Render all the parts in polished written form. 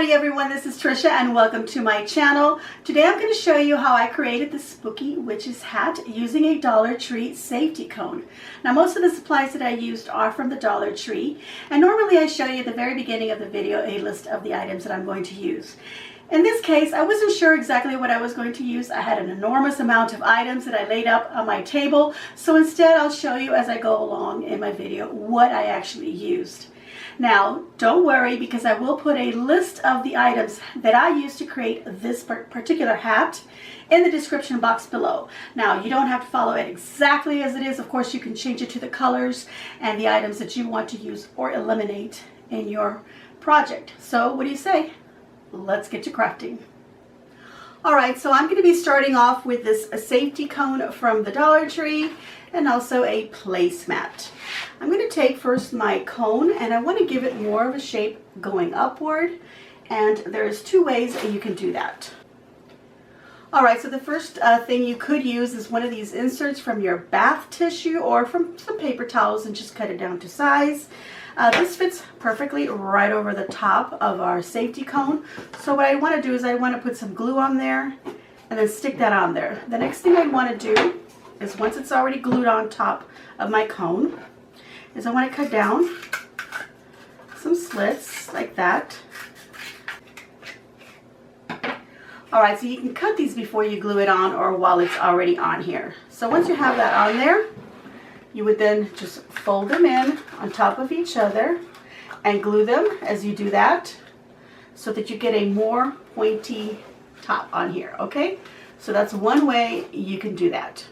Howdy everyone, this is Trisha and welcome to my channel. Today I'm going to show you how I created the spooky witch's hat using a Dollar Tree safety cone. Now most of the supplies that I used are from the Dollar Tree, and normally I show you at the very beginning of the video a list of the items that I'm going to use. In this case, I wasn't sure exactly what I was going to use. I had an enormous amount of items that I laid up on my table, so instead I'll show you as I go along in my video what I actually used. Now, don't worry, because I will put a list of the items that I used to create this particular hat in the description box below. Now, you don't have to follow it exactly as it is. Of course, you can change it to the colors and the items that you want to use or eliminate in your project. So, what do you say? Let's get to crafting. Alright, so I'm going to be starting off with this safety cone from the Dollar Tree and also a placemat. I'm going to take first my cone and I want to give it more of a shape going upward, and there's two ways that you can do that. Alright, so the first thing you could use is one of these inserts from your bath tissue or from some paper towels and just cut it down to size. This fits perfectly right over the top of our safety cone. So what I want to do is I want to put some glue on there and then stick that on there. The next thing I want to do is, once it's already glued on top of my cone, is I want to cut down some slits like that. Alright, so you can cut these before you glue it on or while it's already on here. So once you have that on there, you would then just fold them in on top of each other and glue them as you do that, so that you get a more pointy top on here, okay? So that's one way you can do that.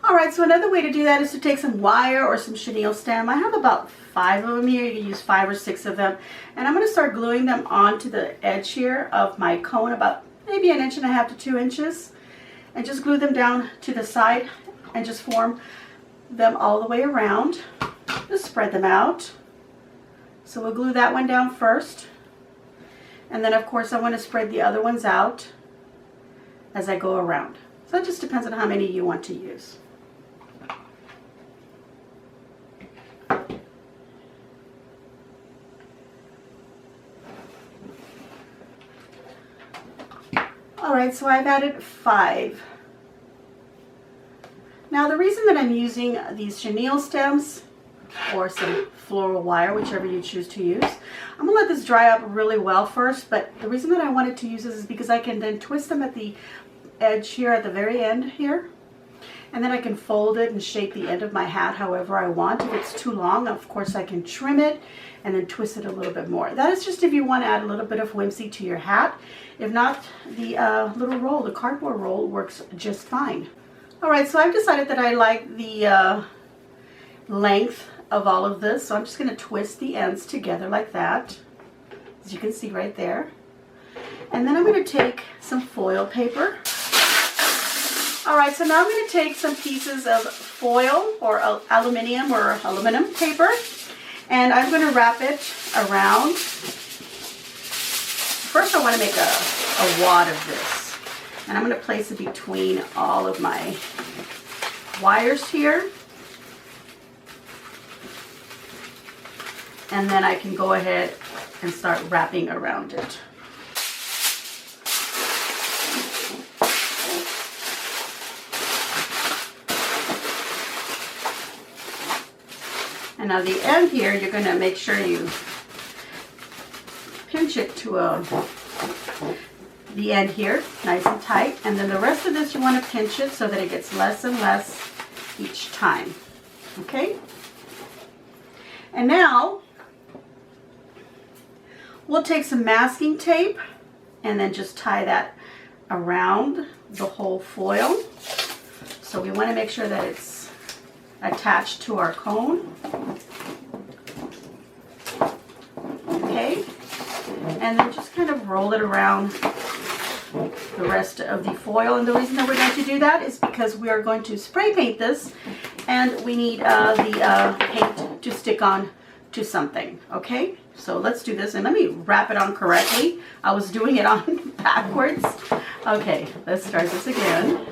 Alright, so another way to do that is to take some wire or some chenille stem. I have about 5 of them here. You can use 5 or 6 of them. And I'm going to start gluing them onto the edge here of my cone, about maybe 1.5 inches to 2 inches. And just glue them down to the side and just form them all the way around. Just spread them out. So we'll glue that one down first, and then of course I want to spread the other ones out as I go around. So it just depends on how many you want to use. Alright, so I've added 5. Now the reason that I'm using these chenille stems or some floral wire, whichever you choose to use, I'm going to let this dry up really well first, but the reason that I wanted to use this is because I can then twist them at the edge here at the very end here, and then I can fold it and shape the end of my hat however I want. If it's too long, of course I can trim it and then twist it a little bit more. That is just if you want to add a little bit of whimsy to your hat. If not, the little roll, the cardboard roll, works just fine. Alright, so I've decided that I like the length of all of this, so I'm just going to twist the ends together like that, as you can see right there. And then I'm going to take some foil paper. Alright, so now I'm going to take some pieces of foil or aluminum paper, and I'm going to wrap it around. First I want to make a wad of this, and I'm going to place it between all of my wires here. And then I can go ahead and start wrapping around it. And now the end here, you're going to make sure you pinch it to the end here, nice and tight. And then the rest of this, you want to pinch it so that it gets less and less each time. Okay? And now we'll take some masking tape and then just tie that around the whole foil. So we want to make sure that it's attached to our cone. Okay, and then just kind of roll it around the rest of the foil. And the reason that we're going to do that is because we are going to spray paint this, and we need the paint to stick on to something. Okay, so let's do this, and let me wrap it on correctly. I was doing it on backwards. Okay, let's start this again.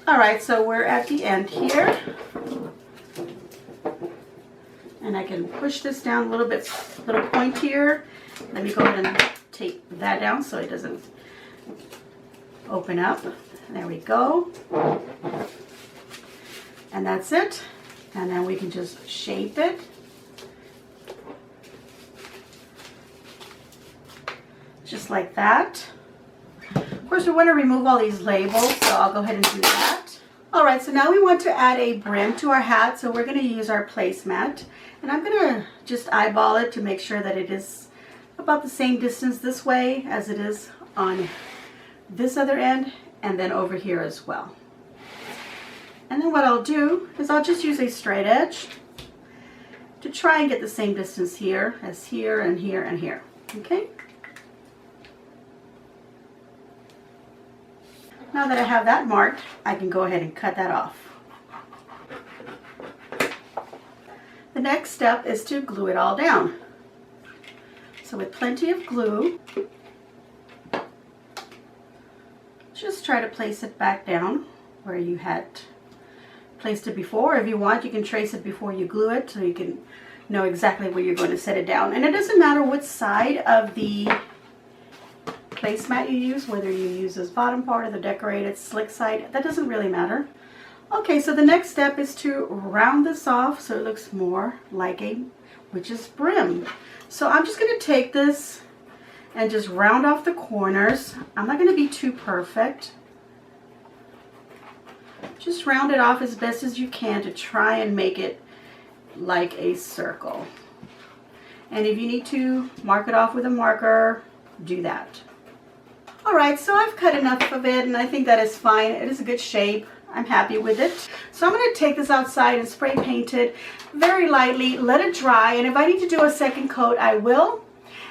Alright, so we're at the end here. And I can push this down a little bit, little pointier. Let me go ahead and take that down so it doesn't open up. There we go. And that's it. And then we can just shape it. Just like that. Of course, we want to remove all these labels, so I'll go ahead and do that. All right, so now we want to add a brim to our hat, so we're going to use our placemat. And I'm going to just eyeball it to make sure that it is about the same distance this way as it is on this other end, and then over here as well. And then what I'll do is I'll just use a straight edge to try and get the same distance here as here and here and here. Okay? Now that I have that marked, I can go ahead and cut that off. The next step is to glue it all down. So with plenty of glue, just try to place it back down where you had placed it before. If you want, you can trace it before you glue it so you can know exactly where you're going to set it down. And it doesn't matter which side of the placemat you use, whether you use this bottom part or the decorated slick side, that doesn't really matter. Okay, so the next step is to round this off so it looks more like a witch's brim. So I'm just going to take this and just round off the corners. I'm not going to be too perfect. Just round it off as best as you can to try and make it like a circle. And if you need to mark it off with a marker, do that. Alright, so I've cut enough of it and I think that is fine. It is a good shape. I'm happy with it. So I'm going to take this outside and spray paint it very lightly, let it dry, and if I need to do a second coat, I will.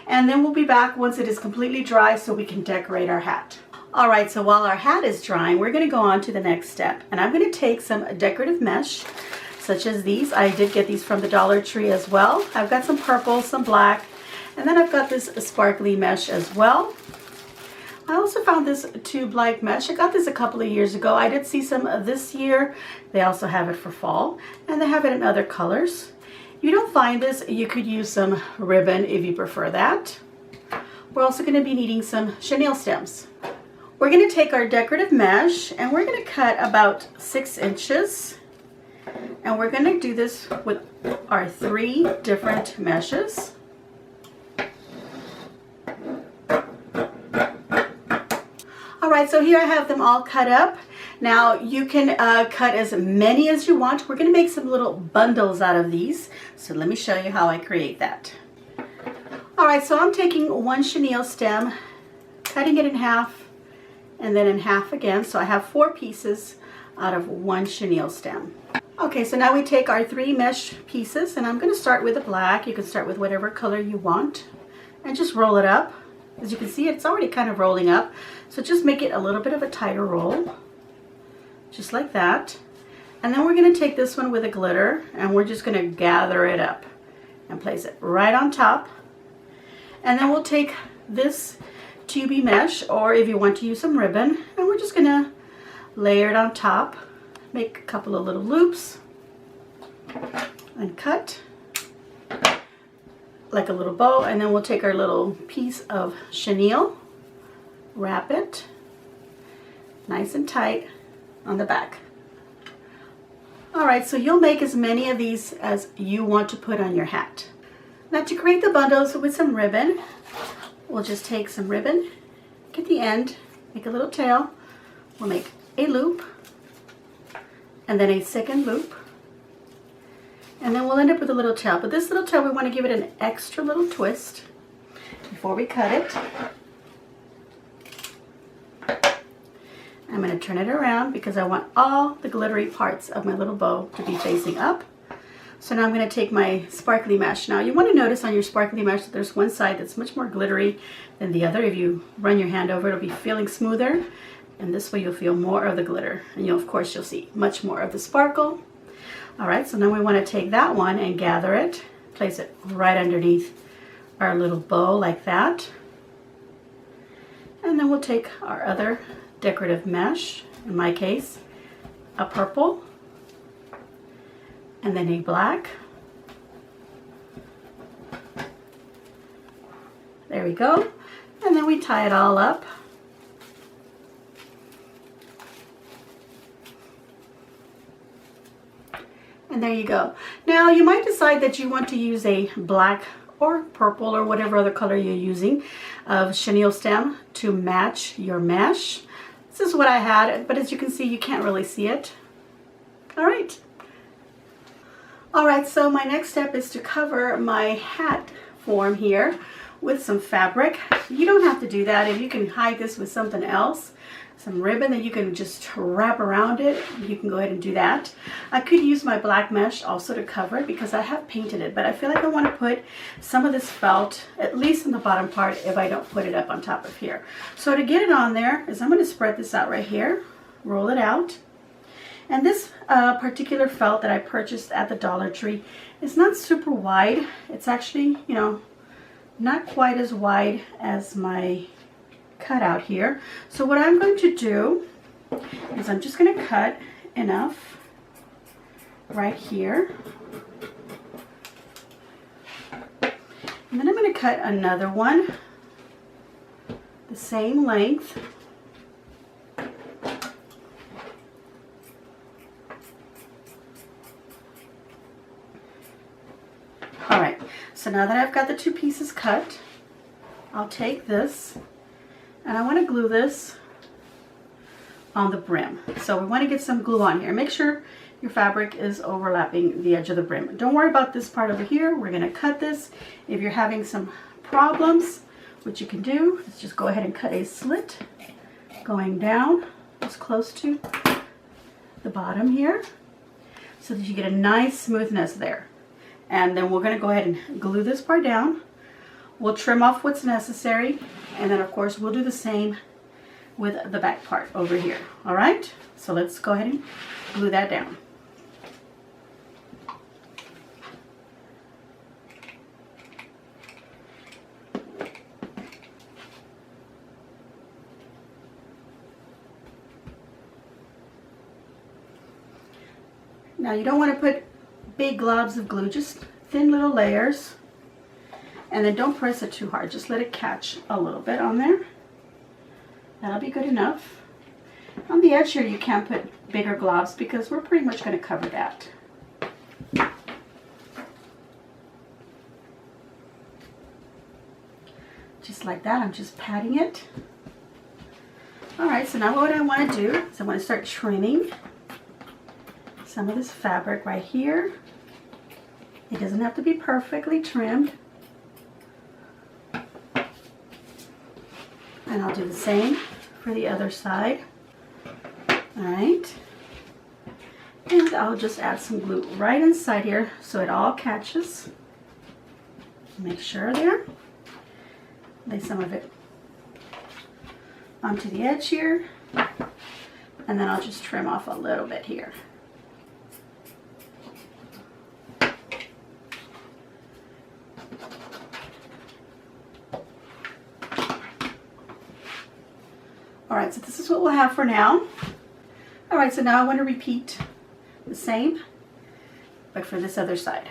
And then we'll be back once it is completely dry so we can decorate our hat. Alright, so while our hat is drying, we're going to go on to the next step. And I'm going to take some decorative mesh, such as these. I did get these from the Dollar Tree as well. I've got some purple, some black, and then I've got this sparkly mesh as well. I also found this tube-like mesh. I got this a couple of years ago. I did see some this year. They also have it for fall, and they have it in other colors. If you don't find this, you could use some ribbon if you prefer that. We're also going to be needing some chenille stems. We're going to take our decorative mesh and we're going to cut about 6 inches. And we're going to do this with our 3 different meshes. Alright, so here I have them all cut up. Now you can cut as many as you want. We're going to make some little bundles out of these. So let me show you how I create that. Alright, so I'm taking 1 chenille stem, cutting it in half, and then in half again. So I have 4 pieces out of 1 chenille stem. Okay, so now we take our 3 mesh pieces, and I'm going to start with the black. You can start with whatever color you want, and just roll it up. As you can see, it's already kind of rolling up. So just make it a little bit of a tighter roll, just like that. And then we're going to take this one with a glitter, and we're just going to gather it up and place it right on top. And then we'll take this tubey mesh, or if you want to use some ribbon, and we're just going to layer it on top, make a couple of little loops, and cut like a little bow. And then we'll take our little piece of chenille, wrap it nice and tight on the back. Alright, so you'll make as many of these as you want to put on your hat. Now to create the bundles with some ribbon, we'll just take some ribbon, get the end, make a little tail, we'll make a loop, and then a second loop, and then we'll end up with a little tail. But this little tail, we want to give it an extra little twist before we cut it. I'm going to turn it around because I want all the glittery parts of my little bow to be facing up. So now I'm going to take my sparkly mesh. Now you want to notice on your sparkly mesh that there's one side that's much more glittery than the other. If you run your hand over it, it'll be feeling smoother, and this way you'll feel more of the glitter, and of course you'll see much more of the sparkle. Alright, so now we want to take that one and gather it, place it right underneath our little bow like that. And then we'll take our other decorative mesh, in my case a purple, and then a black, There we go. And then we tie it all up. And there you go. Now you might decide that you want to use a black or purple or whatever other color you're using of chenille stem to match your mesh. This is what I had, but as you can see, you can't really see it. All right. All right, so my next step is to cover my hat form here with some fabric. You don't have to do that. If you can hide this with something else, some ribbon that you can just wrap around it, you can go ahead and do that. I could use my black mesh also to cover it because I have painted it, but I feel like I want to put some of this felt at least in the bottom part if I don't put it up on top of here. So to get it on there is I'm going to spread this out right here, roll it out. And this particular felt that I purchased at the Dollar Tree is not super wide. It's actually, you know, not quite as wide as my cutout here. So what I'm going to do is I'm just going to cut enough right here. And then I'm going to cut another one the same length. All right, so now that I've got the two pieces cut, I'll take this and I want to glue this on the brim. So we want to get some glue on here. Make sure your fabric is overlapping the edge of the brim. Don't worry about this part over here. We're going to cut this. If you're having some problems, what you can do is just go ahead and cut a slit going down as close to the bottom here so that you get a nice smoothness there. And then we're going to go ahead and glue this part down. We'll trim off what's necessary, and then of course we'll do the same with the back part over here. All right, so let's go ahead and glue that down. Now you don't want to put big globs of glue, just thin little layers. And then don't press it too hard, just let it catch a little bit on there. That'll be good enough. On the edge here you can't put bigger globs because we're pretty much going to cover that. Just like that, I'm just patting it. Alright, so now what I want to do is I want to start trimming some of this fabric right here. It doesn't have to be perfectly trimmed. And I'll do the same for the other side. Alright. And I'll just add some glue right inside here so it all catches. Make sure there. Lay some of it onto the edge here. And then I'll just trim off a little bit here. Alright, so this is what we'll have for now. Alright, so now I want to repeat the same, but for this other side.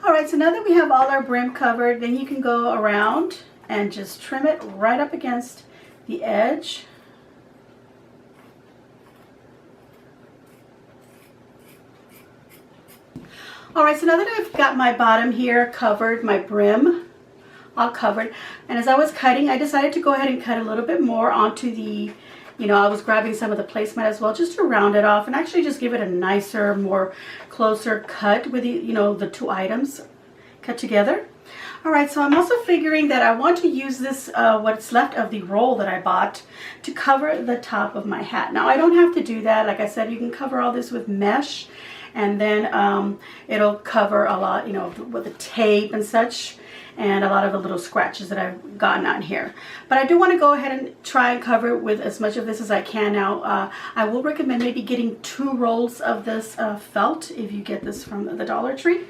Alright, so now that we have all our brim covered, then you can go around and just trim it right up against the edge. Alright, so now that I've got my bottom here covered, my brim all covered, and as I was cutting, I decided to go ahead and cut a little bit more onto the, I was grabbing some of the placemat as well just to round it off and actually just give it a nicer, more closer cut with the, the two items cut together. Alright, so I'm also figuring that I want to use this, what's left of the roll that I bought, to cover the top of my hat. Now I don't have to do that. Like I said, you can cover all this with mesh, and then it'll cover a lot, with the tape and such, and a lot of the little scratches that I've gotten on here. But I do want to go ahead and try and cover it with as much of this as I can now. I will recommend maybe getting 2 rolls of this felt if you get this from the Dollar Tree.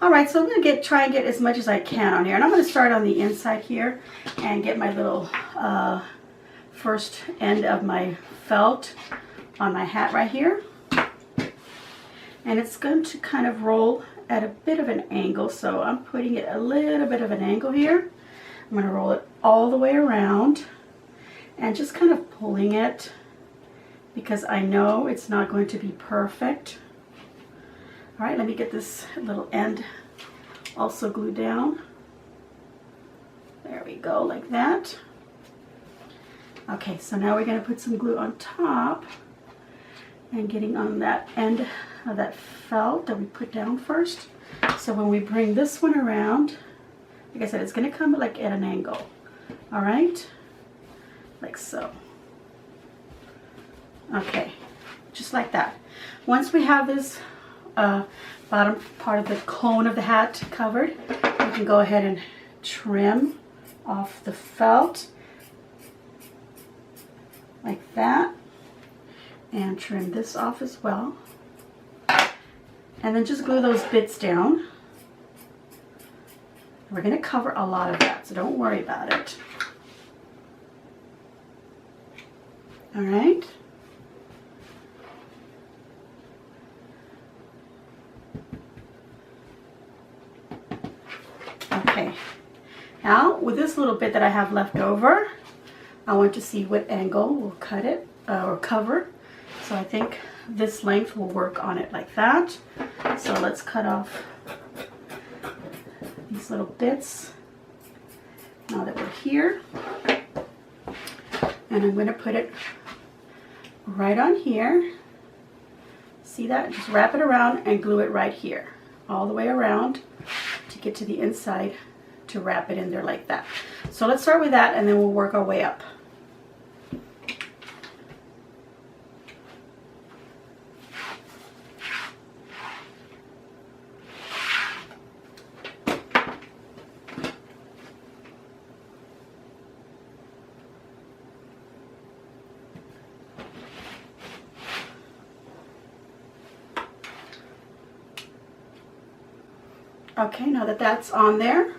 Alright, so I'm going to try and get as much as I can on here. And I'm going to start on the inside here and get my little first end of my felt on my hat right here. And it's going to kind of roll at a bit of an angle, so I'm putting it a little bit of an angle here. I'm going to roll it all the way around and just kind of pulling it because I know it's not going to be perfect. All right, let me get this little end also glued down. There we go, like that. Okay, so now we're going to put some glue on top and getting on that end of that felt that we put down first. So when we bring this one around, like I said, it's going to come like at an angle. All right, like so. Okay, just like that. Once we have this bottom part of the cone of the hat covered, we can go ahead and trim off the felt like that, and trim this off as well, and then just glue those bits down. We're going to cover a lot of that, so don't worry about it. All right. Okay, now with this little bit that I have left over, I want to see what angle will cut it or cover. So I think this length will work on it like that. So let's cut off these little bits now that we're here. And I'm going to put it right on here. See that? Just wrap it around and glue it right here, all the way around to get to the inside, to wrap it in there like that. So let's start with that and then we'll work our way up. Okay, now that that's on there,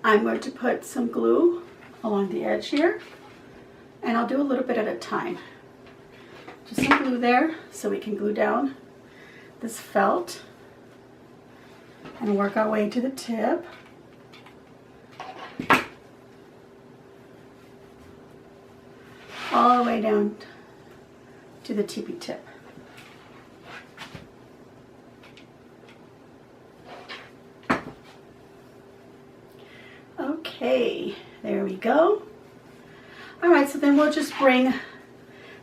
I'm going to put some glue along the edge here, and I'll do a little bit at a time. Just some glue there so we can glue down this felt and work our way to the tip. All the way down to the tippy tip. Okay, there we go. All right, so then we'll just bring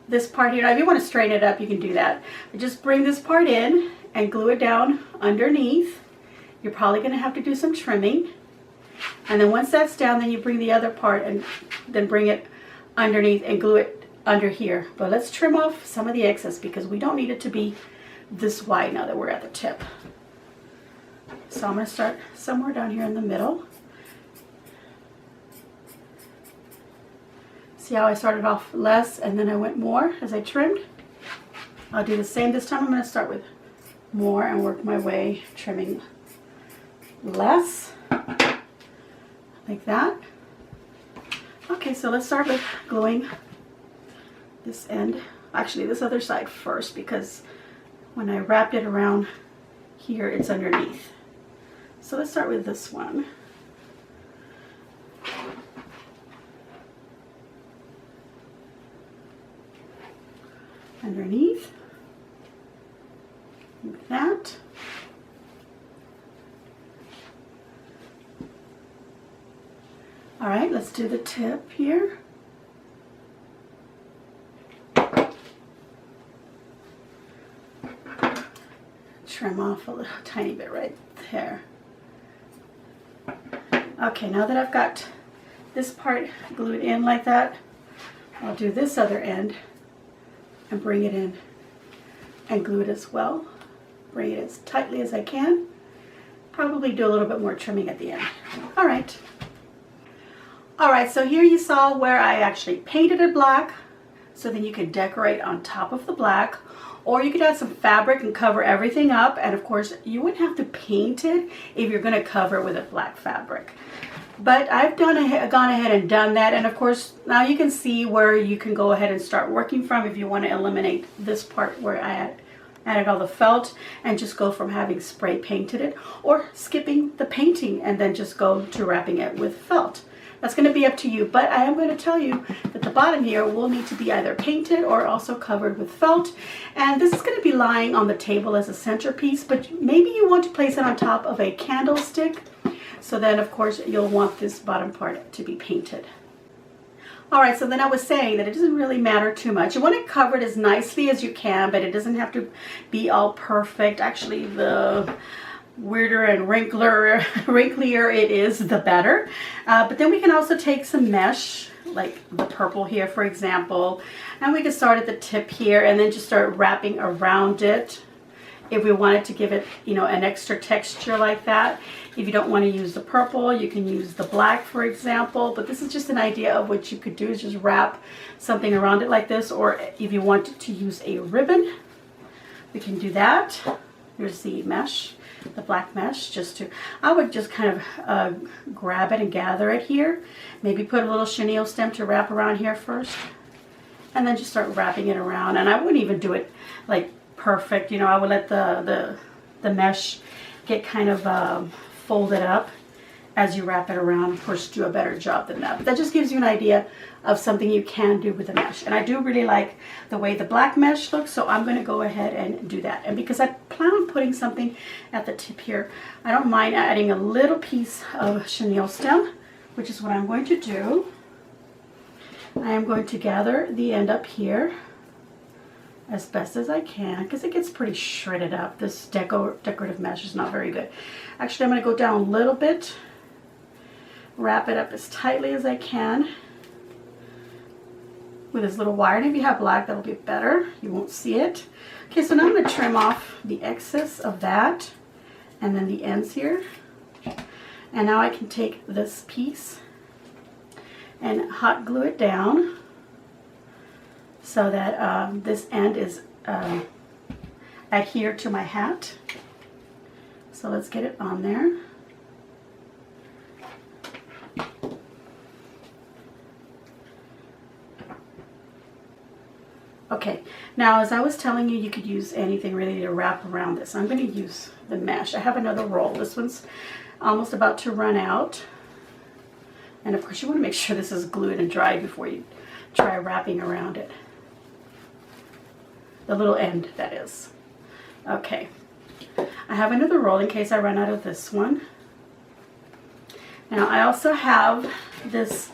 this part here. Now, if you want to straighten it up, you can do that. But just bring this part in and glue it down underneath. You're probably going to have to do some trimming. And then once that's down, then you bring the other part and then bring it underneath and glue it under here. But let's trim off some of the excess because we don't need it to be this wide now that we're at the tip. So I'm going to start somewhere down here in the middle. See how I started off less and then I went more as I trimmed? I'll do the same this time. I'm going to start with more and work my way trimming less, like that. Okay, so let's start with gluing this end, actually this other side first, because when I wrapped it around here, it's underneath. So let's start with this one. Underneath, like that. All right, let's do the tip here. Trim off a little tiny bit right there. Okay, now that I've got this part glued in like that, I'll do this other end and bring it in and glue it as well. Bring it as tightly as I can. Probably do a little bit more trimming at the end. All right. All right, so here you saw where I actually painted it black, so then you could decorate on top of the black, or you could add some fabric and cover everything up. And of course, you wouldn't have to paint it if you're gonna cover it with a black fabric. But I've gone ahead and done that, and of course now you can see where you can go ahead and start working from if you want to eliminate this part where I had added all the felt, and just go from having spray painted it, or skipping the painting and then just go to wrapping it with felt. That's going to be up to you, but I am going to tell you that the bottom here will need to be either painted or also covered with felt. And this is going to be lying on the table as a centerpiece, but maybe you want to place it on top of a candlestick. So then, of course, you'll want this bottom part to be painted. All right, so then I was saying that it doesn't really matter too much. You want it covered as nicely as you can, but it doesn't have to be all perfect. Actually, the weirder and wrinklier it is, the better. But then we can also take some mesh, like the purple here, for example, and we can start at the tip here and then just start wrapping around it. If we wanted to give it, you know, an extra texture like that. If you don't want to use the purple, you can use the black, for example. But this is just an idea of what you could do, is just wrap something around it like this. Or if you wanted to use a ribbon, we can do that. Here's the mesh, the black mesh. I would just kind of grab it and gather it here. Maybe put a little chenille stem to wrap around here first. And then just start wrapping it around. And I wouldn't even do it like perfect. You know, I would let the mesh get kind of folded up as you wrap it around. Of course, do a better job than that. But that just gives you an idea of something you can do with the mesh. And I do really like the way the black mesh looks, so I'm going to go ahead and do that. And because I plan on putting something at the tip here, I don't mind adding a little piece of chenille stem, which is what I'm going to do. I am going to gather the end up here as best as I can, because it gets pretty shredded up. This decorative mesh is not very good. Actually, I'm going to go down a little bit, wrap it up as tightly as I can with this little wire. And if you have black, that'll be better. You won't see it. Okay, so now I'm going to trim off the excess of that and then the ends here. And now I can take this piece and hot glue it down so that this end is adhered to my hat. So let's get it on there. Okay, now as I was telling you, you could use anything really to wrap around this. I'm going to use the mesh. I have another roll. This one's almost about to run out. And of course you want to make sure this is glued and dry before you try wrapping around it. The little end, that is. Okay, I have another roll in case I run out of this one. Now I also have this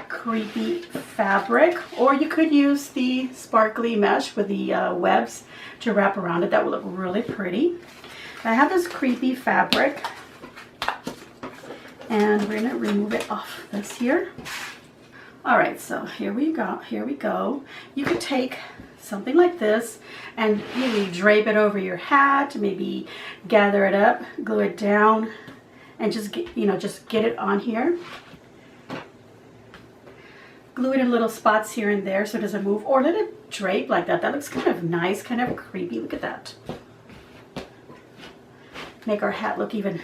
creepy fabric, or you could use the sparkly mesh with the webs to wrap around it. That will look really pretty. I have this creepy fabric, and we're going to remove it off this here. All right, so here we go. You could take something like this and maybe drape it over your hat, maybe gather it up, glue it down, and just get it on here. Glue it in little spots here and there so it doesn't move, or let it drape like that. That looks kind of nice, kind of creepy. Look at that. Make our hat look even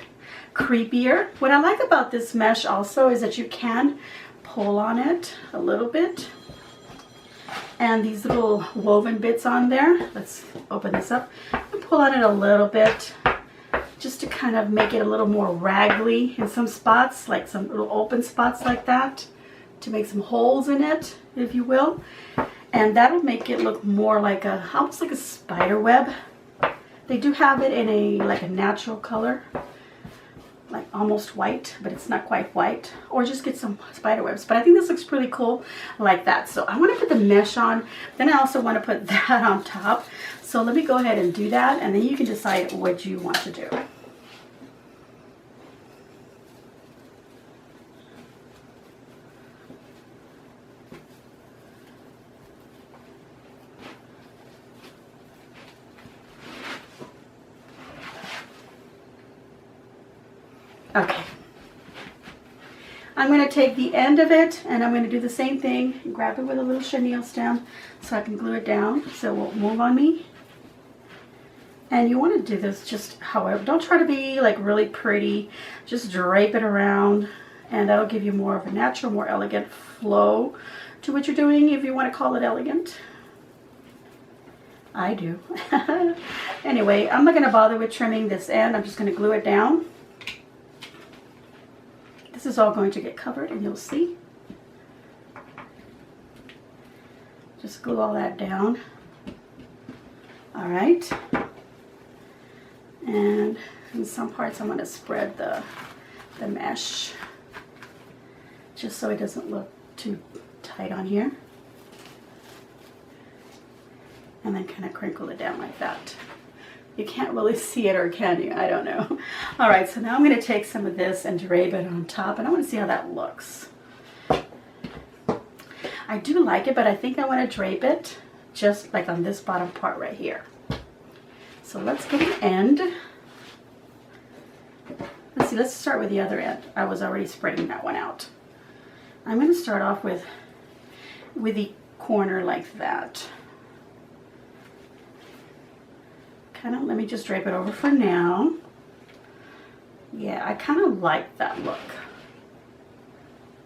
creepier. What I like about this mesh also is that you can pull on it a little bit. And these little woven bits on there, let's open this up and pull on it a little bit just to kind of make it a little more raggedy in some spots, like some little open spots like that, to make some holes in it, if you will. And that'll make it look more like almost like a spider web. They do have it in a natural color, like almost white, but it's not quite white, or just get some spider webs. But I think this looks pretty cool like that. So I want to put the mesh on, then I also want to put that on top. So let me go ahead and do that, and then you can decide what you want to do. Okay, I'm going to take the end of it and I'm going to do the same thing, grab it with a little chenille stem so I can glue it down so it won't move on me. And you want to do this just however, don't try to be like really pretty, just drape it around, and that'll give you more of a natural, more elegant flow to what you're doing, if you want to call it elegant. I do. Anyway, I'm not going to bother with trimming this end. I'm just going to glue it down. This is all going to get covered, and you'll see. Just glue all that down. All right. And in some parts, I'm going to spread the mesh just so it doesn't look too tight on here. And then kind of crinkle it down like that. You can't really see it, or can you? I don't know. All right, so now I'm going to take some of this and drape it on top, and I want to see how that looks. I do like it, but I think I want to drape it just like on this bottom part right here. So let's get an end. Let's see, let's start with the other end. I was already spreading that one out. I'm going to start off with the corner like that. Kind of, let me just drape it over for now. Yeah, I kind of like that look.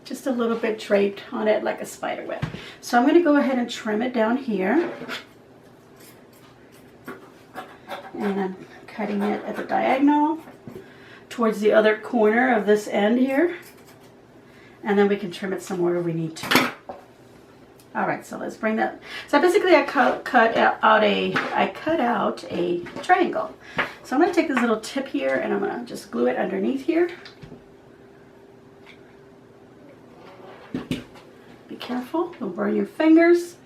Just a little bit draped on it like a spider web. So I'm going to go ahead and trim it down here. And I'm cutting it at the diagonal towards the other corner of this end here. And then we can trim it somewhere we need to. All right, so let's bring that. So basically I cut out a triangle. So I'm going to take this little tip here and I'm going to just glue it underneath here. Be careful, don't burn your fingers.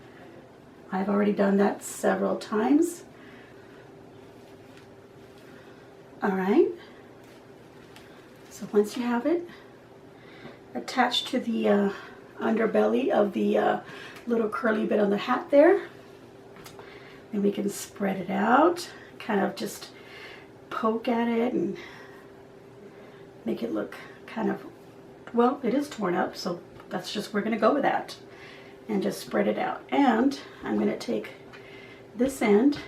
I've already done that several times. All right. So once you have it attached to the underbelly of the little curly bit on the hat there, and we can spread it out, kind of just poke at it and make it look kind of, well, it is torn up, so that's just, we're going to go with that and just spread it out. And I'm going to take this end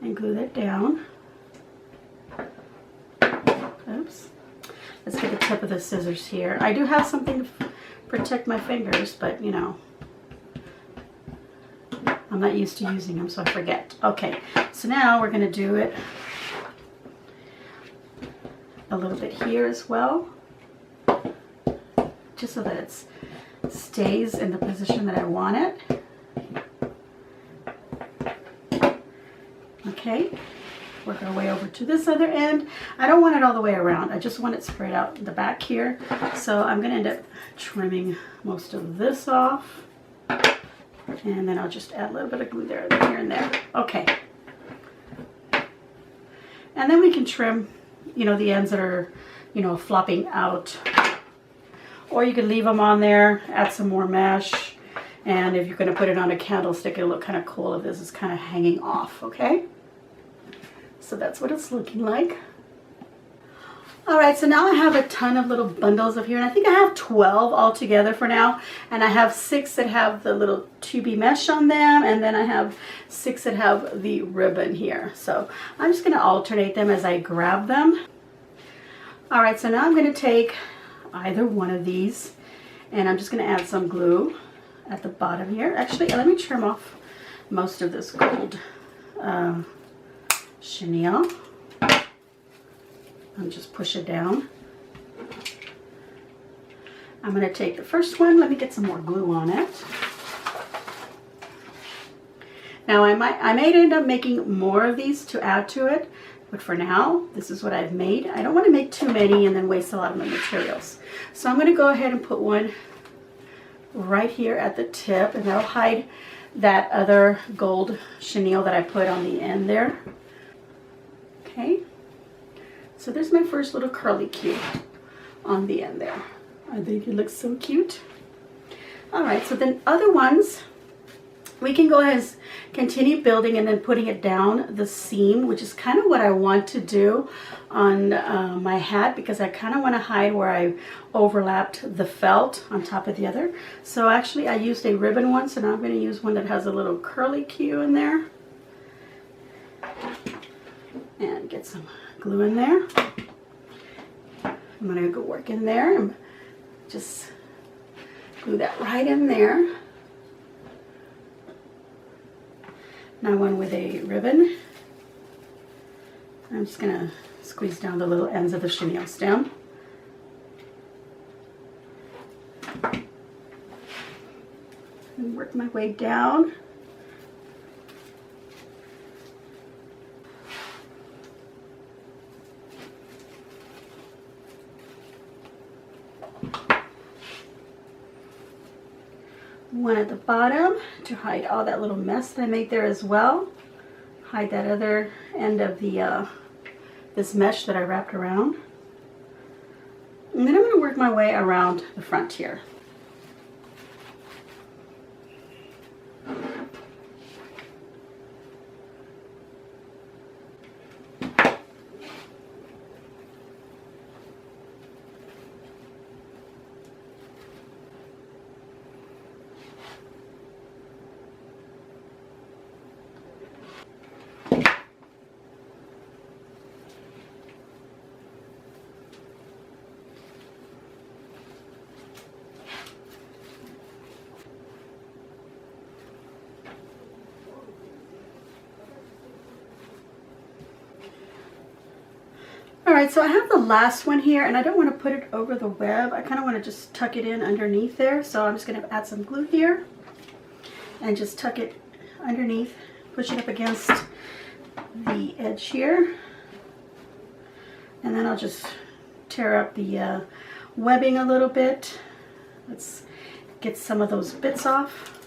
and glue that down. Oops. Let's get the tip of the scissors here. I do have something to protect my fingers, but you know, I'm not used to using them, so I forget. Okay, so now we're going to do it a little bit here as well, just so that it stays in the position that I want it. Okay, work our way over to this other end. I don't want it all the way around. I just want it spread out in the back here. So I'm going to end up trimming most of this off. And then I'll just add a little bit of glue there, here and there. Okay. And then we can trim, you know, the ends that are, you know, flopping out. Or you can leave them on there, add some more mesh. And if you're going to put it on a candlestick, it'll look kind of cool if this is kind of hanging off, okay? So that's what it's looking like. All right, so now I have a ton of little bundles of here, and I think I have 12 altogether for now. And I have 6 that have the little tubey mesh on them, and then I have 6 that have the ribbon here. So I'm just going to alternate them as I grab them. All right, so now I'm going to take either one of these, and I'm just going to add some glue at the bottom here. Actually, let me trim off most of this gold chenille. And just push it down. I'm going to take the first one. Let me get some more glue on it. Now I may end up making more of these to add to it, but for now, this is what I've made. I don't want to make too many and then waste a lot of my materials. So I'm going to go ahead and put one right here at the tip, and that'll hide that other gold chenille that I put on the end there. Okay. So there's my first little curly Q on the end there. I think it looks so cute. All right, so then other ones, we can go ahead and continue building and then putting it down the seam, which is kind of what I want to do on my hat, because I kind of want to hide where I overlapped the felt on top of the other. So actually I used a ribbon one, so now I'm going to use one that has a little curly Q in there. And get some glue in there. I'm going to go work in there and just glue that right in there. Now one with a ribbon. I'm just going to squeeze down the little ends of the chenille stem. And work my way down. One at the bottom to hide all that little mess that I made there as well. Hide that other end of the this mesh that I wrapped around. And then I'm going to work my way around the front here. Alright, so I have the last one here, and I don't want to put it over the web. I kind of want to just tuck it in underneath there. So I'm just going to add some glue here and just tuck it underneath, push it up against the edge here. And then I'll just tear up the webbing a little bit. Let's get some of those bits off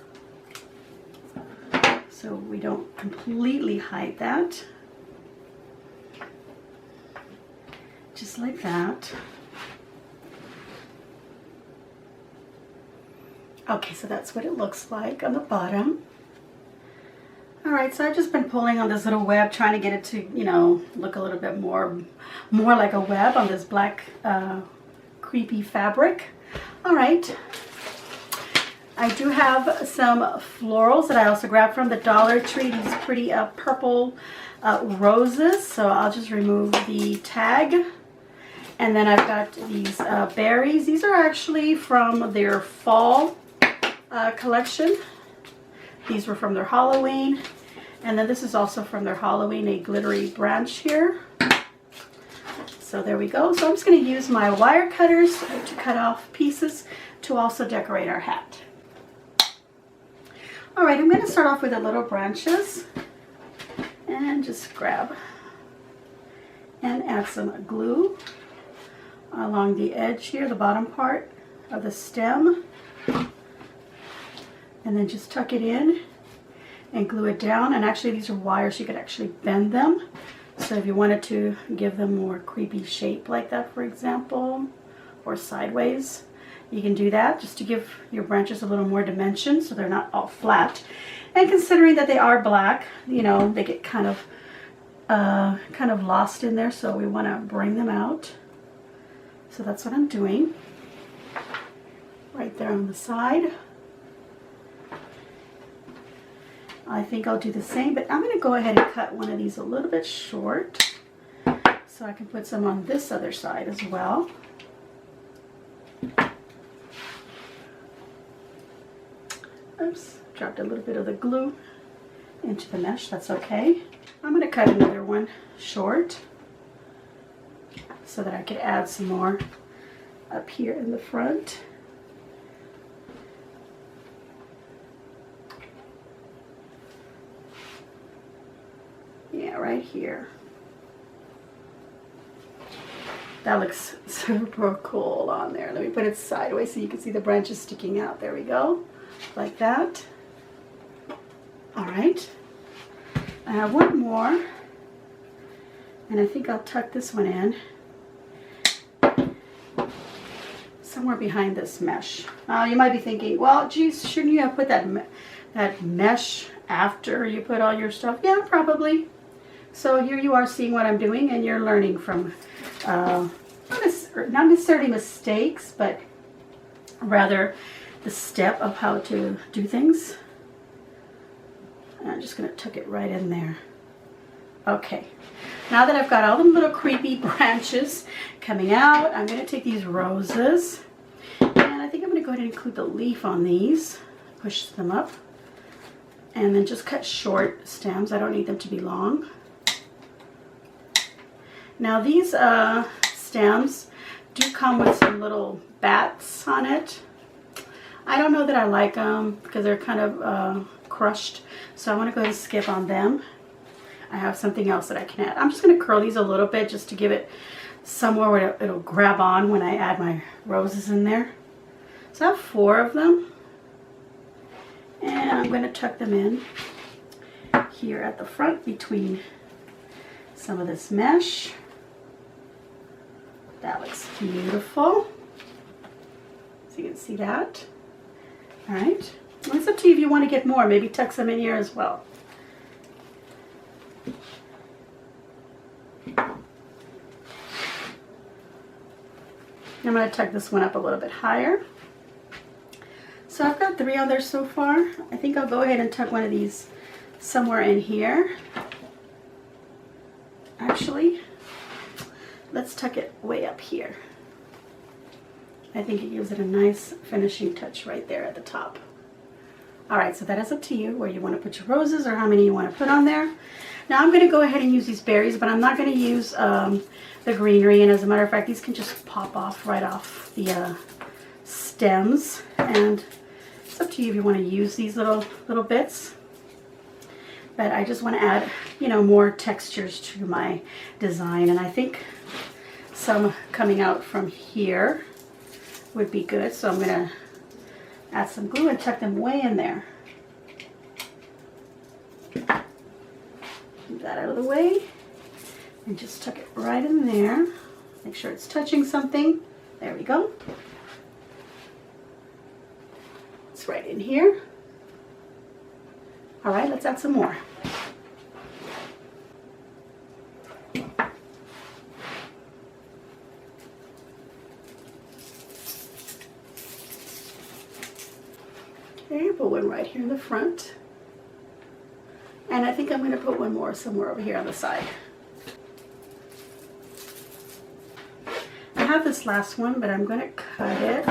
so we don't completely hide that. Just like that. Okay, so that's what it looks like on the bottom. Alright, so I've just been pulling on this little web, trying to get it to, you know, look a little bit more like a web on this black creepy fabric. Alright, I do have some florals that I also grabbed from the Dollar Tree, these pretty purple roses. So I'll just remove the tag. And then I've got these berries. These are actually from their fall collection. These were from their Halloween. And then this is also from their Halloween, a glittery branch here. So there we go. So I'm just going to use my wire cutters to cut off pieces to also decorate our hat. All right, I'm going to start off with the little branches and just grab and add some glue along the edge here, the bottom part of the stem, and then just tuck it in and glue it down. And actually these are wires, you could actually bend them, so if you wanted to give them more creepy shape like that, for example, or sideways, you can do that just to give your branches a little more dimension so they're not all flat. And considering that they are black, you know, they get kind of lost in there, so we want to bring them out. So that's what I'm doing right there on the side. I think I'll do the same, but I'm going to go ahead and cut one of these a little bit short so I can put some on this other side as well. Oops, dropped a little bit of the glue into the mesh. That's okay. I'm going to cut another one short so that I could add some more up here in the front. Yeah, right here. That looks super cool on there. Let me put it sideways so you can see the branches sticking out. There we go, like that. All right, I have one more, and I think I'll tuck this one in somewhere behind this mesh. You might be thinking, well, geez, shouldn't you have put that mesh after you put all your stuff? Yeah, probably. So here you are seeing what I'm doing, and you're learning from not necessarily mistakes, but rather the step of how to do things. And I'm just going to tuck it right in there. Okay, now that I've got all the little creepy branches coming out, I'm going to take these roses, and I think I'm going to go ahead and include the leaf on these, push them up, And then just cut short stems. I don't need them to be long. Now these stems do come with some little bats on it. I don't know that I like them because they're kind of crushed. So I want to go ahead and skip on them. I have something else that I can add. I'm just going to curl these a little bit just to give it somewhere where it'll grab on when I add my roses in there. So I have 4 of them. And I'm going to tuck them in here at the front between some of this mesh. That looks beautiful. So you can see that. All right. Well, it's up to you if you want to get more. Maybe tuck some in here as well. I'm going to tuck this one up a little bit higher. So I've got 3 on there so far. I think I'll go ahead and tuck one of these somewhere in here. Actually, let's tuck it way up here. I think it gives it a nice finishing touch right there at the top. All right, so that is up to you where you want to put your roses or how many you want to put on there. Now I'm going to go ahead and use these berries, but I'm not going to use the greenery. And as a matter of fact, these can just pop off right off the stems. And it's up to you if you want to use these little bits. But I just want to add, you know, more textures to my design. And I think some coming out from here would be good. So I'm going to add some glue and tuck them way in there. Keep that out of the way. And just tuck it right in there. Make sure it's touching something. There we go. It's right in here. All right, let's add some more. Okay, put one right here in the front. And I think I'm going to put one more somewhere over here on the side. I have this last one, but I'm going to cut it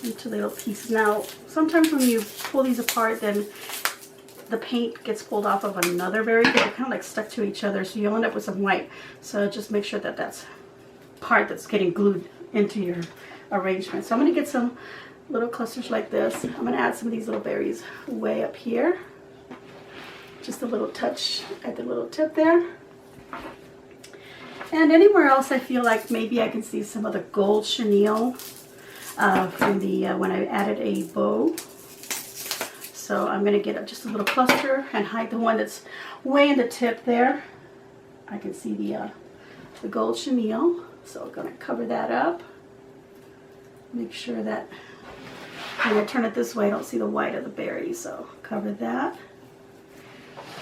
into little pieces. Now, sometimes when you pull these apart, then the paint gets pulled off of another berry. They're kind of like stuck to each other, so you'll end up with some white. So just make sure that that's part that's getting glued into your arrangement. So I'm going to get some little clusters like this. I'm going to add some of these little berries way up here. Just a little touch at the little tip there. And anywhere else I feel like maybe I can see some of the gold chenille from the when I added a bow. So I'm going to get just a little cluster and hide the one that's way in the tip there. I can see the gold chenille. So I'm going to cover that up. Make sure that when I turn it this way, I don't see the white of the berry. So cover that.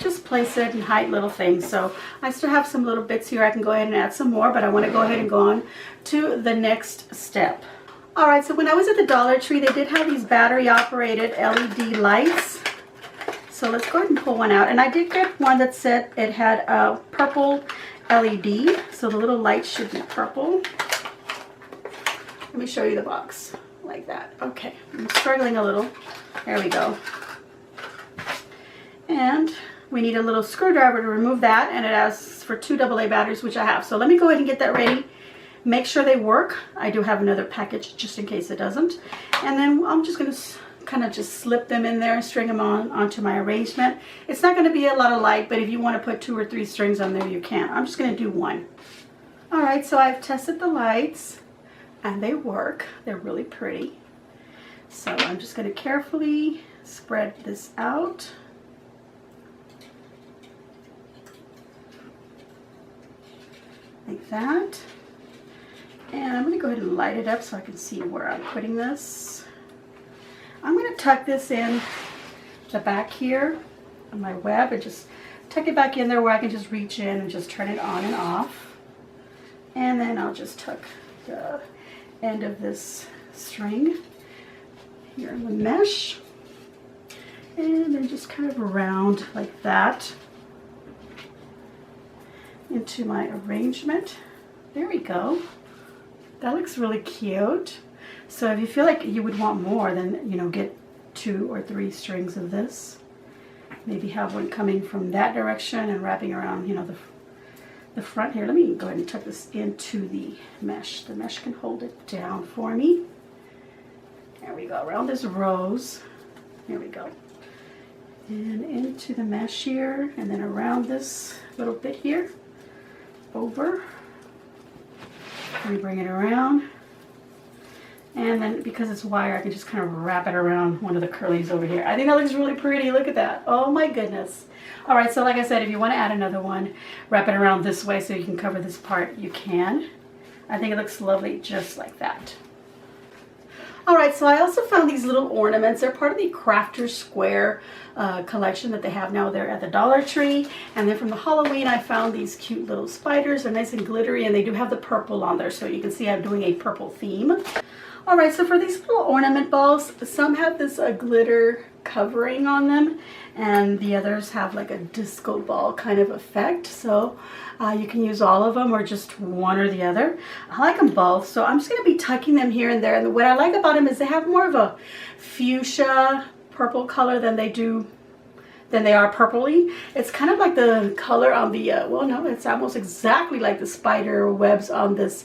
Just place it and hide little things. So I still have some little bits here. I can go ahead and add some more, but I want to go ahead and go on to the next step. All right, so when I was at the Dollar Tree, they did have these battery operated LED lights. So let's go ahead and pull one out. And I did get one that said it had a purple LED. So the little light should be purple. Let me show you the box like that. Okay, I'm struggling a little. There we go. And we need a little screwdriver to remove that, and it asks for 2 AA batteries, which I have. So let me go ahead and get that ready. Make sure they work. I do have another package just in case it doesn't. And then I'm just going to kind of just slip them in there and string them onto my arrangement. It's not going to be a lot of light, but if you want to put 2 or 3 strings on there, you can. I'm just going to do 1. All right, so I've tested the lights, and they work. They're really pretty. So I'm just going to carefully spread this out. Like that. And I'm going to go ahead and light it up so I can see where I'm putting this. I'm going to tuck this in the back here on my web and just tuck it back in there where I can just reach in and just turn it on and off. And then I'll just tuck the end of this string here in the mesh. And then just kind of around like that into my arrangement. There we go. That looks really cute. So if you feel like you would want more, then, you know, get 2 or 3 strings of this. maybe have one coming from that direction and wrapping around, you know, the front here. Let me go ahead and tuck this into the mesh. The mesh can hold it down for me. There we go, around this rose. There we go. And into the mesh here, and then around this little bit here, over. Let me bring it around. And then because it's wire, I can just kind of wrap it around one of the curlies over here. I think that looks really pretty. Look at that. Oh my goodness. All right, so like I said, if you want to add another one, wrap it around this way so you can cover this part, you can. I think it looks lovely just like that. All right, so I also found these little ornaments. They're part of the Crafter Square collection that they have now. They're at the Dollar Tree. And then from the Halloween, I found these cute little spiders. They're nice and glittery, and they do have the purple on there. So you can see I'm doing a purple theme. All right, so for these little ornament balls, some have this glitter covering on them, and the others have like a disco ball kind of effect. So you can use all of them or just one or the other. I like them both, so I'm just going to be tucking them here and there. And what I like about them is they have more of a fuchsia purple color than they are purpley. It's kind of like the color on the, well, no, it's almost exactly like the spider webs on this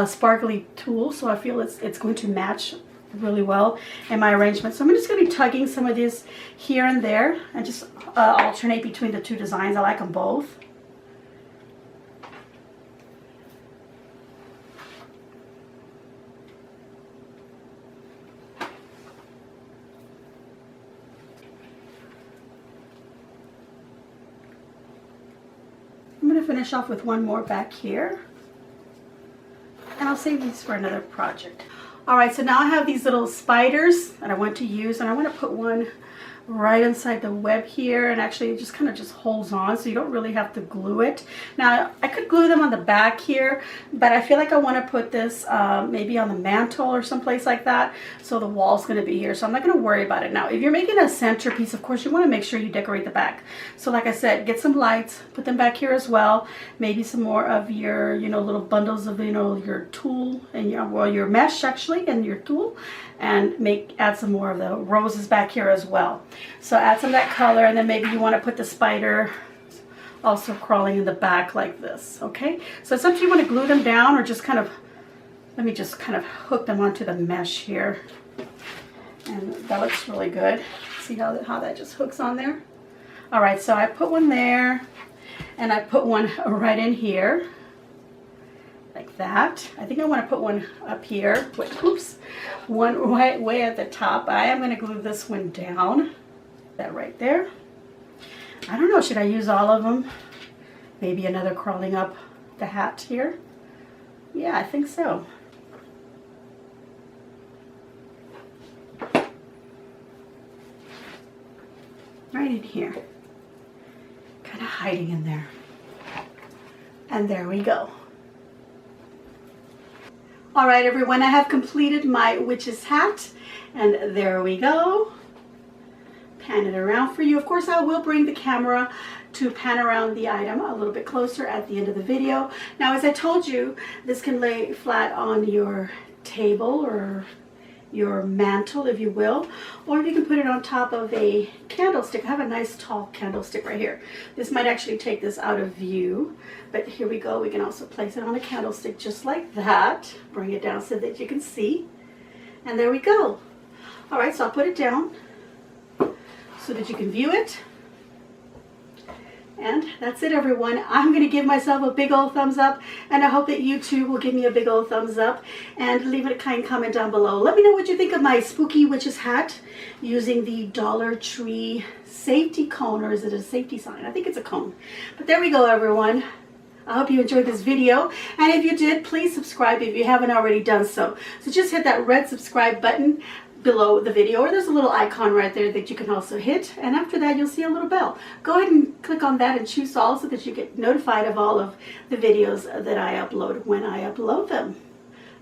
sparkly tulle. So I feel it's going to match really well in my arrangement. So I'm just going to be tugging some of these here and there and just alternate between the two designs. I like them both. I'm going to finish off with one more back here, and I'll save these for another project. All right, so now I have these little spiders that I want to use, and I want to put one right inside the web here, and actually it just kind of just holds on, so you don't really have to glue it. Now I could glue them on the back here, but I feel like I want to put this maybe on the mantle or someplace like that, so the wall's going to be here, so I'm not going to worry about it. Now if you're making a centerpiece, of course you want to make sure you decorate the back. So like I said, get some lights, put them back here as well, maybe some more of your, you know, little bundles of, you know, your tulle and your, well, your mesh actually, and your tulle, and add some more of the roses back here as well. So add some of that color, and then maybe you want to put the spider also crawling in the back like this. Okay, so it's up to you. Want to glue them down or just kind of, let me just kind of hook them onto the mesh here, and that looks really good. See how that just hooks on there. All right, so I put one there, and I put one right in here like that. I think I want to put one up here. Wait, oops, one right way at the top. I am going to glue this one down. That right there. I don't know, should I use all of them? Maybe another crawling up the hat here. Yeah, I think so. Right in here. Kind of hiding in there. And there we go. All right, everyone, I have completed my witch's hat, and there we go. Pan it around for you. Of course, I will bring the camera to pan around the item a little bit closer at the end of the video. Now, as I told you, this can lay flat on your table or your mantle, if you will, or you can put it on top of a candlestick. I have a nice tall candlestick right here. This might actually take this out of view, but here we go. We can also place it on a candlestick just like that. Bring it down so that you can see, and there we go. All right, so I'll put it down so that you can view it. And that's it, everyone. I'm going to give myself a big old thumbs up, and I hope that you too will give me a big old thumbs up and leave a kind comment down below. Let me know what you think of my spooky witch's hat using the Dollar Tree safety cone, or is it a safety sign? I think it's a cone. But there we go, everyone. I hope you enjoyed this video, and if you did, please subscribe if you haven't already done so. So just hit that red subscribe button below the video, or there's a little icon right there that you can also hit, and after that you'll see a little bell. Go ahead and click on that and choose all so that you get notified of all of the videos that I upload when I upload them.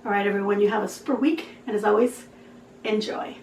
All right, everyone, you have a super week, and as always, enjoy.